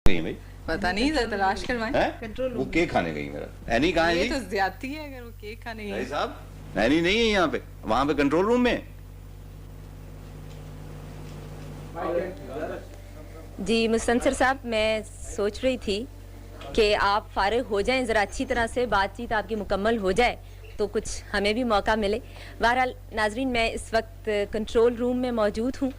गई भाई? पता नहीं, जरा तलाश करवाएं। हैं? वो केक खाने गई मेरा। एनी कहाँ है ये जी? तो ज्यादती है अगर वो केक खाने गई भाई है। साहब एनी नहीं है यहाँ पे, वहाँ पे कंट्रोल रूम में। जी मुस्तनसर साहब, मैं सोच रही थी कि आप फारिग हो जाएं, ज़रा अच्छी तरह से बातचीत आपकी मुकम्मल हो जाए तो कुछ हमें भी मौका मिले। बहरहाल नाजरीन, मैं इस वक्त कंट्रोल रूम में मौजूद हूँ।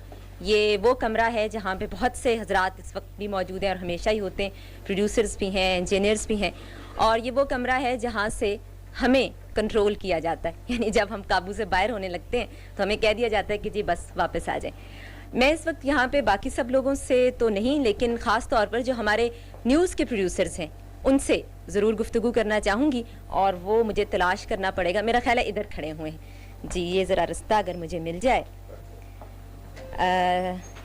ये वो कमरा है जहाँ पे बहुत से हजरात इस वक्त भी मौजूद हैं और हमेशा ही होते हैं। प्रोड्यूसर्स भी हैं, इंजीनियर्स भी हैं, और ये वो कमरा है जहाँ से हमें कंट्रोल किया जाता है। यानी जब हम काबू से बाहर होने लगते हैं तो हमें कह दिया जाता है कि जी बस वापस आ जाएं। मैं इस वक्त यहाँ पे बाकी सब लोगों से तो नहीं, लेकिन ख़ास तौर पर जो हमारे न्यूज़ के प्रोड्यूसर्स हैं उनसे ज़रूर गुफ्तगू करना चाहूँगी, और वो मुझे तलाश करना पड़ेगा। मेरा ख्याल है इधर खड़े हुए हैं जी, ये ज़रा रास्ता अगर मुझे मिल जाए।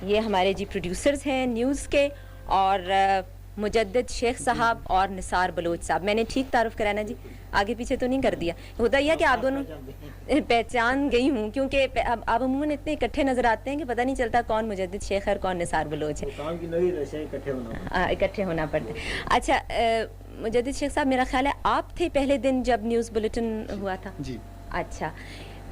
ये हमारे जी प्रोड्यूसर्स हैं न्यूज़ के, और मुजद्दिद शेख साहब और निसार बलोच साहब। मैंने ठीक तारुफ कराया ना जी? आगे पीछे तो नहीं कर दिया? होता यह कि आप दोनों पहचान गई हूँ, क्योंकि आप अमूमन इतने इकट्ठे नज़र आते हैं कि पता नहीं चलता कौन मुजद्दिद शेख है और कौन निसार बलोच है। काम की नई वैसे इकट्ठे होना पड़ता है। अच्छा, मुजद्दिद शेख साहब, मेरा ख्याल है आप थे पहले दिन जब न्यूज़ बुलेटिन हुआ था? जी। अच्छा,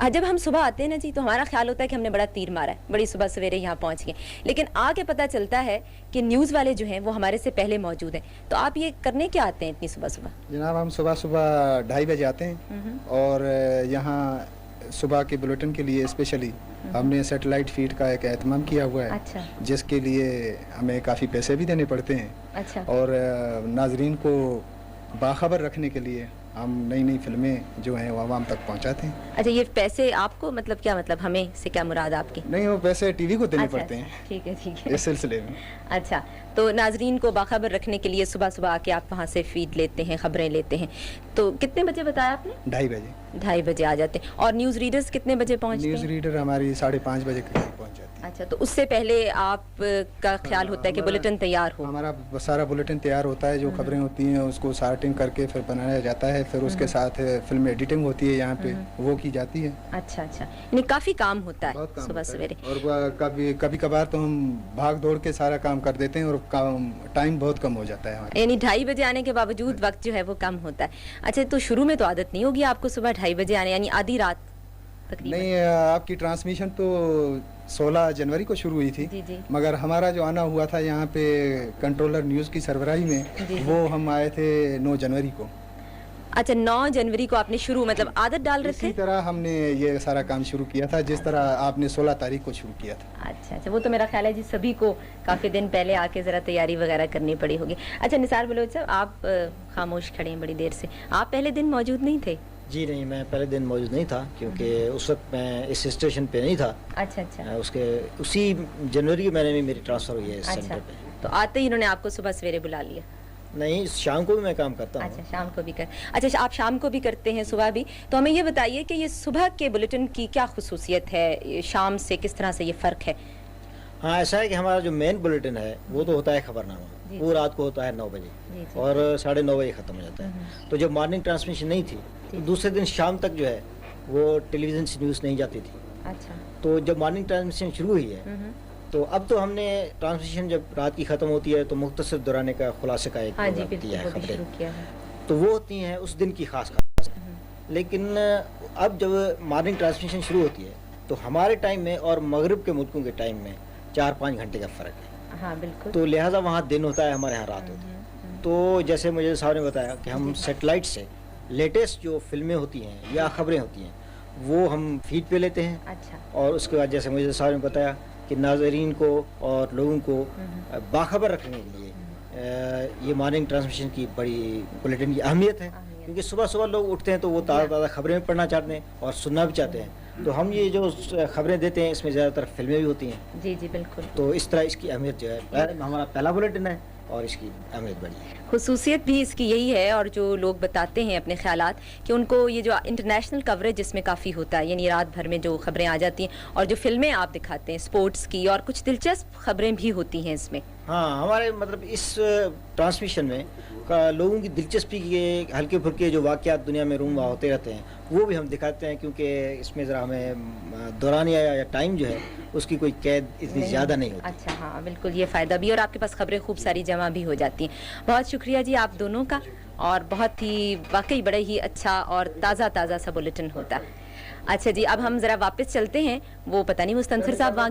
जब हम सुबह आते हैं ना जी, तो हमारा ख्याल होता है कि हमने बड़ा तीर मारा है, बड़ी सुबह सवेरे यहाँ पहुँच गए, लेकिन आके पता चलता है कि न्यूज़ वाले जो हैं वो हमारे से पहले मौजूद हैं। तो आप ये करने क्या आते हैं इतनी सुबह सुबह? जनाब, हम सुबह सुबह 2:30 बजे आते हैं, और यहाँ सुबह के बुलेटिन के लिए स्पेशली हमने सैटेलाइट फीड का एक एहतमाम किया हुआ है। अच्छा। जिसके लिए हमें काफ़ी पैसे भी देने पड़ते हैं। अच्छा। और नाजरीन को बाखबर रखने के लिए हम नई नई फिल्में जो हैं वो आवाम तक पहुंचाते हैं। अच्छा, ये पैसे आपको मतलब क्या, मतलब हमें से क्या मुराद आपकी? नहीं, वो पैसे टीवी को देने अच्छा, पड़ते हैं। ठीक है ठीक है। इस सिलसिले में अच्छा, तो नाजरीन को बाखबर रखने के लिए सुबह सुबह आके आप वहाँ से फीड लेते हैं, खबरें लेते हैं। तो कितने बजे बताया आपने? 2:30 बजे। 2:30 बजे आ जाते हैं। और न्यूज़ रीडर्स कितने बजे पहुँचते हैं? न्यूज़ रीडर हमारी 5:30 बजे करीब पहुँच जाती है। अच्छा, तो उससे पहले आप का ख्याल होता है कि बुलेटिन तैयार हो? हमारा सारा बुलेटिन तैयार होता है, जो खबरें होती हैं उसको सॉर्टिंग करके फिर बनाया जाता है, फिर उसके साथ फिल्म एडिटिंग होती है यहाँ पे, वो की जाती है। अच्छा अच्छा, यानी काफ़ी काम होता है सुबह सवेरे। और कभी कभार तो हम भाग दौड़ के सारा काम कर देते हैं, और टाइम बहुत कम हो जाता है हमारा। यानी 2:30 बजे आने के बावजूद वक्त जो है वो कम होता है। अच्छा, तो शुरू में तो आदत नहीं होगी आपको सुबह 2:30 बजे आने, यानी आधी रात तकरीबन? नहीं, आपकी ट्रांसमिशन तो 16 जनवरी को शुरू हुई थी। जी जी। मगर हमारा जो आना हुआ था यहाँ पे कंट्रोलर न्यूज़ की सरबराही में, जी। वो हम आए थे 9 जनवरी को। अच्छा, 9 जनवरी को आपने शुरू, मतलब आदत डाल रहे इसी थे? तरह हमने ये सारा काम शुरू किया था जिस तरह आपने 16 तारीख को शुरू किया था। अच्छा अच्छा, वो तो मेरा ख्याल है जी सभी को काफ़ी दिन पहले आके ज़रा तैयारी वगैरह करनी पड़ी होगी। अच्छा निसार बलोच साहब, आप खामोश खड़े हैं बड़ी देर से, आप पहले दिन मौजूद नहीं थे? जी नहीं, मैं पहले दिन मौजूद नहीं था, क्योंकि उस वक्त मैं इस स्टेशन पे नहीं था। अच्छा अच्छा। उसी जनवरी के महीने में मेरी ट्रांसफ़र हुई है इस अच्छा, सेंटर पे। तो आते ही इन्होंने आपको सुबह सवेरे बुला लिया? नहीं, शाम को भी मैं काम करता हूँ। अच्छा, शाम को भी अच्छा, आप शाम को भी करते हैं, सुबह भी? तो हमें ये बताइए कि ये सुबह के बुलेटिन की क्या खुसूसियत है, शाम से किस तरह से ये फ़र्क है? हाँ, ऐसा है कि हमारा जो मेन बुलेटिन है वो तो होता है खबरनामा, वो रात को होता है 9 बजे और 9:30 बजे ख़त्म हो जाता है। तो जब मॉर्निंग ट्रांसमिशन नहीं थी तो दूसरे दिन शाम तक जो है वो टेलीविज़न से न्यूज़ नहीं जाती थी। अच्छा। तो जब मॉर्निंग ट्रांसमिशन शुरू हुई है तो अब तो हमने ट्रांसमिशन जब रात की ख़त्म होती है तो मुख्तसर दौराने का खुलासे का एक दिया है खबरें, तो वो होती हैं उस दिन की खास। लेकिन अब जब मॉर्निंग ट्रांसमिशन शुरू होती है तो हमारे टाइम में और मगरिब के मुल्कों के टाइम में 4-5 घंटे का फ़र्क है। हाँ बिल्कुल। तो लिहाजा वहाँ दिन होता है, हमारे यहाँ रात होती है। तो जैसे मुझे साहब ने बताया कि हम सेटेलाइट से लेटेस्ट जो फिल्में होती हैं या ख़बरें होती हैं वो हम फीड पे लेते हैं। अच्छा। और उसके बाद जैसे मुझे साहब ने बताया कि नाज़रीन को और लोगों को बाखबर रखने के लिए ये मॉर्निंग ट्रांसमिशन की बड़ी बुलेटिन की अहमियत है, क्योंकि सुबह सुबह लोग उठते हैं तो वो ताज़ा खबरें पढ़ना चाहते हैं और सुनना भी चाहते हैं। तो हम ये जो खबरें देते हैं इसमें ज़्यादातर फिल्में भी होती हैं। जी जी बिल्कुल। तो इस तरह इसकी अहमियत जो है, हमारा पहला बुलेटिन है और इसकी अहमियत बड़ी है। खुसूसियत भी इसकी यही है, और जो लोग बताते हैं अपने ख्यालात कि उनको ये जो इंटरनेशनल कवरेज इसमें काफ़ी होता है, यानी रात भर में जो खबरें आ जाती हैं और जो फिल्में आप दिखाते हैं स्पोर्ट्स की, और कुछ दिलचस्प खबरें भी होती हैं इसमें। हाँ, हमारे मतलब इस ट्रांसमिशन में लोगों की दिलचस्पी के हल्के फुल्के जो वाक़यात दुनिया में रूम होते रहते हैं वो भी हम दिखाते हैं, क्योंकि इसमें ज़रा हमें दौरानिया या टाइम जो है उसकी कोई कैद इतनी ज़्यादा नहीं होती। अच्छा, हाँ बिल्कुल, ये फ़ायदा भी, और आपके पास खबरें खूब सारी जमा भी हो जाती हैं। बहुत शुक्रिया जी आप दोनों का, और बहुत ही वाकई बड़ा ही अच्छा और ताज़ा सा बुलेटिन होता है। अच्छा जी, अब हम ज़रा वापस चलते हैं, वो पता नहीं मुस्तनसर साहब वहाँ क्या